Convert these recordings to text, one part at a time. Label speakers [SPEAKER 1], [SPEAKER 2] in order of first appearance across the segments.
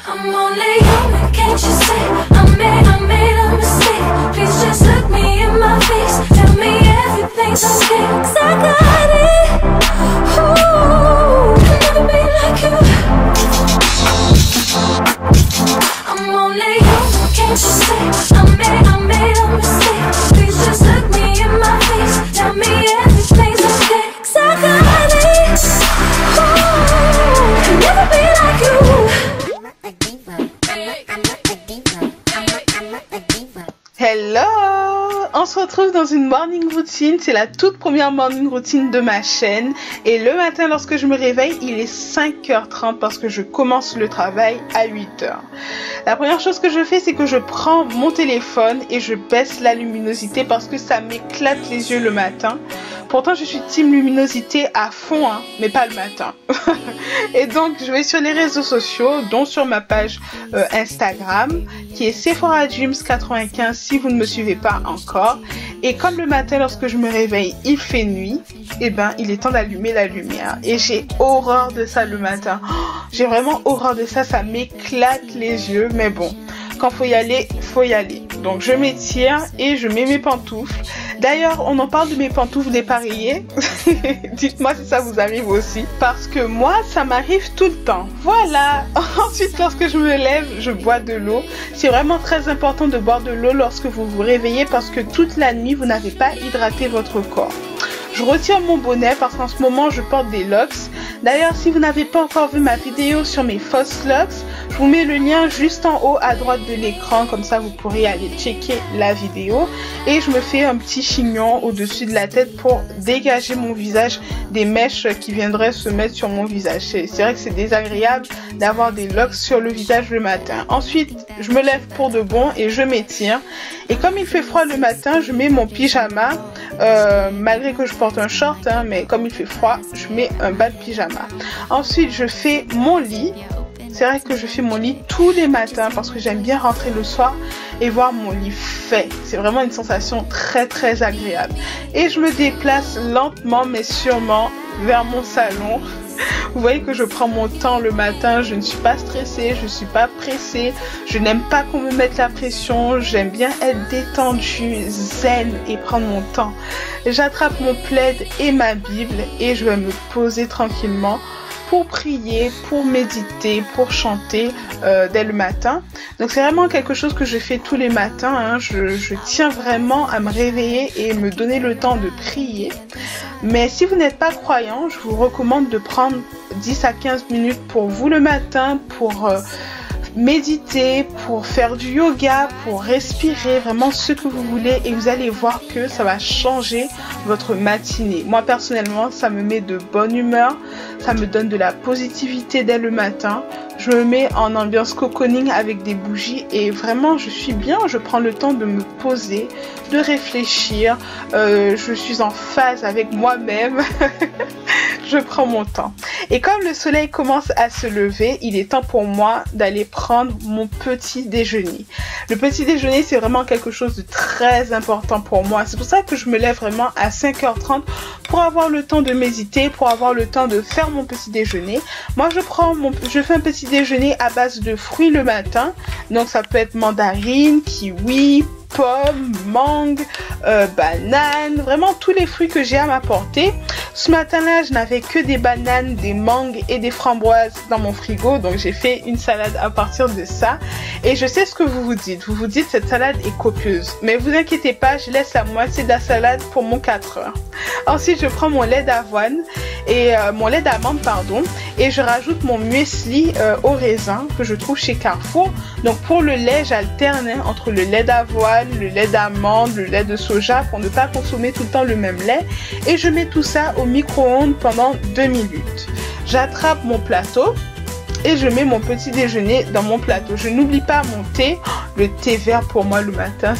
[SPEAKER 1] I'm only human, can't you see? I made a mistake. Please just look me in my face. Tell me everything's okay. 'Cause I got it. Ooh, I'll never be like you. I'm only human, can't you see? I made a mistake. Please just look me in my face. Tell me everything's okay. 'Cause I got it. Ooh, I'll never be like you.
[SPEAKER 2] Hello! On se retrouve dans une morning routine, c'est la toute première morning routine de ma chaîne et le matin lorsque je me réveille, il est 5h30 parce que je commence le travail à 8h. La première chose que je fais, c'est que je prends mon téléphone et je baisse la luminosité parce que ça m'éclate les yeux le matin. Pourtant, je suis team luminosité à fond, hein, mais pas le matin. Et donc, je vais sur les réseaux sociaux, dont sur ma page Instagram, qui est Sephora Dreams 95, si vous ne me suivez pas encore. Et comme le matin, lorsque je me réveille, il fait nuit, eh ben, il est temps d'allumer la lumière. Et j'ai horreur de ça le matin. Oh, j'ai vraiment horreur de ça, ça m'éclate les yeux, mais bon. Quand faut y aller, faut y aller. Donc je m'étire et je mets mes pantoufles. D'ailleurs, on en parle de mes pantoufles dépareillées. Dites-moi si ça vous arrive aussi. Parce que moi, ça m'arrive tout le temps. Voilà. Ensuite, lorsque je me lève, je bois de l'eau. C'est vraiment très important de boire de l'eau lorsque vous vous réveillez parce que toute la nuit, vous n'avez pas hydraté votre corps. Je retire mon bonnet parce qu'en ce moment, je porte des locks. D'ailleurs, si vous n'avez pas encore vu ma vidéo sur mes fausses locks, je vous mets le lien juste en haut à droite de l'écran, comme ça vous pourrez aller checker la vidéo. Et je me fais un petit chignon au-dessus de la tête pour dégager mon visage des mèches qui viendraient se mettre sur mon visage. C'est vrai que c'est désagréable d'avoir des locks sur le visage le matin. Ensuite, je me lève pour de bon et je m'étire. Et comme il fait froid le matin, je mets mon pyjama, malgré que je porte un short, hein, mais comme il fait froid, je mets un bas de pyjama. Ensuite, je fais mon lit. C'est vrai que je fais mon lit tous les matins parce que j'aime bien rentrer le soir et voir mon lit fait. C'est vraiment une sensation très très agréable. Et je me déplace lentement mais sûrement vers mon salon. Vous voyez que je prends mon temps le matin, je ne suis pas stressée, je ne suis pas pressée, je n'aime pas qu'on me mette la pression, j'aime bien être détendue, zen et prendre mon temps. J'attrape mon plaid et ma Bible et je vais me poser tranquillement pour prier, pour méditer, pour chanter dès le matin. Donc c'est vraiment quelque chose que je fais tous les matins, hein. Je tiens vraiment à me réveiller et me donner le temps de prier. Mais si vous n'êtes pas croyant, je vous recommande de prendre 10 à 15 minutes pour vous le matin, pour méditer, pour faire du yoga, pour respirer, vraiment ce que vous voulez et vous allez voir que ça va changer votre matinée. Moi personnellement, ça me met de bonne humeur, ça me donne de la positivité dès le matin. Je me mets en ambiance cocooning avec des bougies et vraiment je suis bien, je prends le temps de me poser, de réfléchir, je suis en phase avec moi-même. Je prends mon temps. Et comme le soleil commence à se lever, il est temps pour moi d'aller prendre mon petit déjeuner. Le petit déjeuner, c'est vraiment quelque chose de très important pour moi. C'est pour ça que je me lève vraiment à 5h30 pour avoir le temps de méditer, pour avoir le temps de faire mon petit déjeuner. Moi, je fais un petit déjeuner à base de fruits le matin. Donc, ça peut être mandarine, kiwi, pommes, mangue, bananes, vraiment tous les fruits que j'ai à ma portée. Ce matin-là, je n'avais que des bananes, des mangues et des framboises dans mon frigo, donc j'ai fait une salade à partir de ça. Et je sais ce que vous vous dites. Vous vous dites cette salade est copieuse, mais vous inquiétez pas, je laisse la moitié de la salade pour mon 4 heures. Ensuite, je prends mon lait d'avoine et mon lait d'amande, pardon, et je rajoute mon muesli au raisin que je trouve chez Carrefour. Donc pour le lait, j'alterne entre le lait d'avoine, le lait d'amande, le lait de soja pour ne pas consommer tout le temps le même lait. Et je mets tout ça au micro-ondes pendant 2 minutes. J'attrape mon plateau et je mets mon petit déjeuner dans mon plateau. Je n'oublie pas mon thé. Le thé vert pour moi le matin,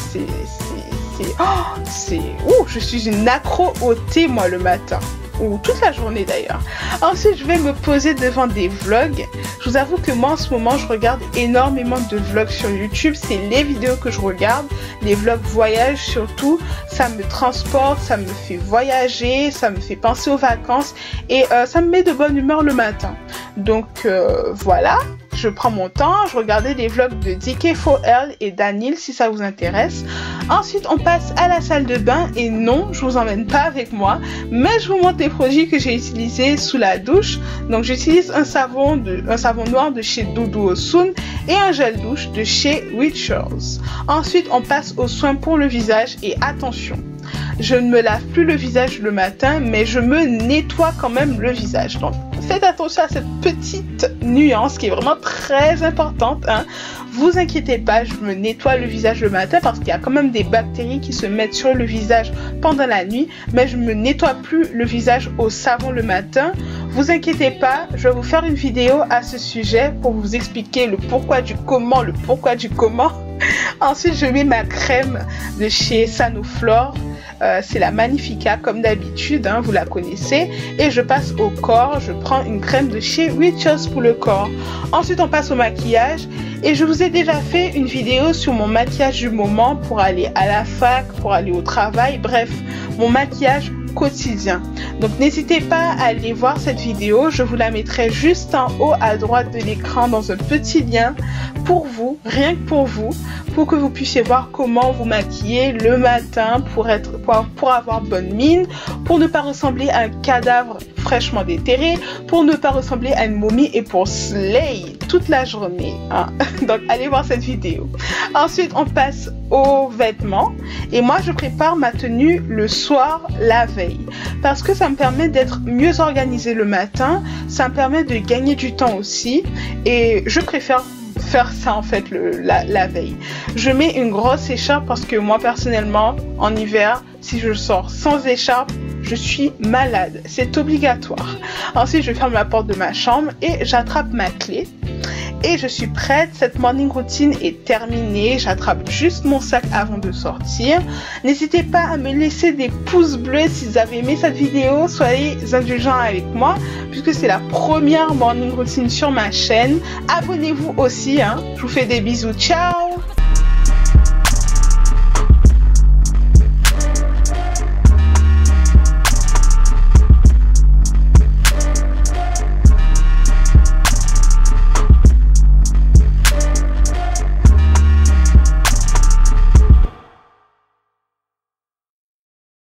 [SPEAKER 2] je suis une accro au thé moi le matin. Ou toute la journée d'ailleurs. Ensuite, je vais me poser devant des vlogs. Je vous avoue que moi en ce moment, je regarde énormément de vlogs sur YouTube. C'est les vidéos que je regarde. Les vlogs voyage surtout. Ça me transporte, ça me fait voyager, ça me fait penser aux vacances. Et ça me met de bonne humeur le matin. Donc voilà. je prends mon temps, je regardais des vlogs de DK4L et Daniel si ça vous intéresse. Ensuite, on passe à la salle de bain et non, je vous emmène pas avec moi, mais je vous montre les produits que j'ai utilisés sous la douche. Donc, j'utilise un savon noir de chez Doudou Osun et un gel douche de chez Rituals. Ensuite, on passe aux soins pour le visage et attention, je ne me lave plus le visage le matin, mais je me nettoie quand même le visage. Donc, faites attention à cette petite nuance qui est vraiment très importante, hein. Vous inquiétez pas, je me nettoie le visage le matin parce qu'il y a quand même des bactéries qui se mettent sur le visage pendant la nuit, mais je me nettoie plus le visage au savon le matin. Vous inquiétez pas, je vais vous faire une vidéo à ce sujet pour vous expliquer le pourquoi du comment, Ensuite, je mets ma crème de chez Sanoflore. C'est la Magnifica comme d'habitude, hein, vous la connaissez. Et je passe au corps, je prends une crème de chez Rituals pour le corps. Ensuite, on passe au maquillage. Et je vous ai déjà fait une vidéo sur mon maquillage du moment pour aller à la fac, pour aller au travail, bref, mon maquillage quotidien. Donc n'hésitez pas à aller voir cette vidéo, je vous la mettrai juste en haut à droite de l'écran dans un petit lien pour vous, rien que pour vous, pour que vous puissiez voir comment vous maquiller le matin pour avoir bonne mine, pour ne pas ressembler à un cadavre fraîchement déterré, pour ne pas ressembler à une momie et pour slay toute la journée, hein. Donc allez voir cette vidéo. Ensuite on passe aux vêtements et moi je prépare ma tenue le soir la veille parce que ça me permet d'être mieux organisée le matin, ça me permet de gagner du temps aussi et je préfère faire ça en fait la veille. Je mets une grosse écharpe parce que moi personnellement en hiver si je sors sans écharpe je suis malade, c'est obligatoire. Ensuite je ferme la porte de ma chambre et j'attrape ma clé. Et je suis prête, cette morning routine est terminée, j'attrape juste mon sac avant de sortir. N'hésitez pas à me laisser des pouces bleus si vous avez aimé cette vidéo, soyez indulgents avec moi puisque c'est la première morning routine sur ma chaîne. Abonnez-vous aussi, hein. Je vous fais des bisous, ciao!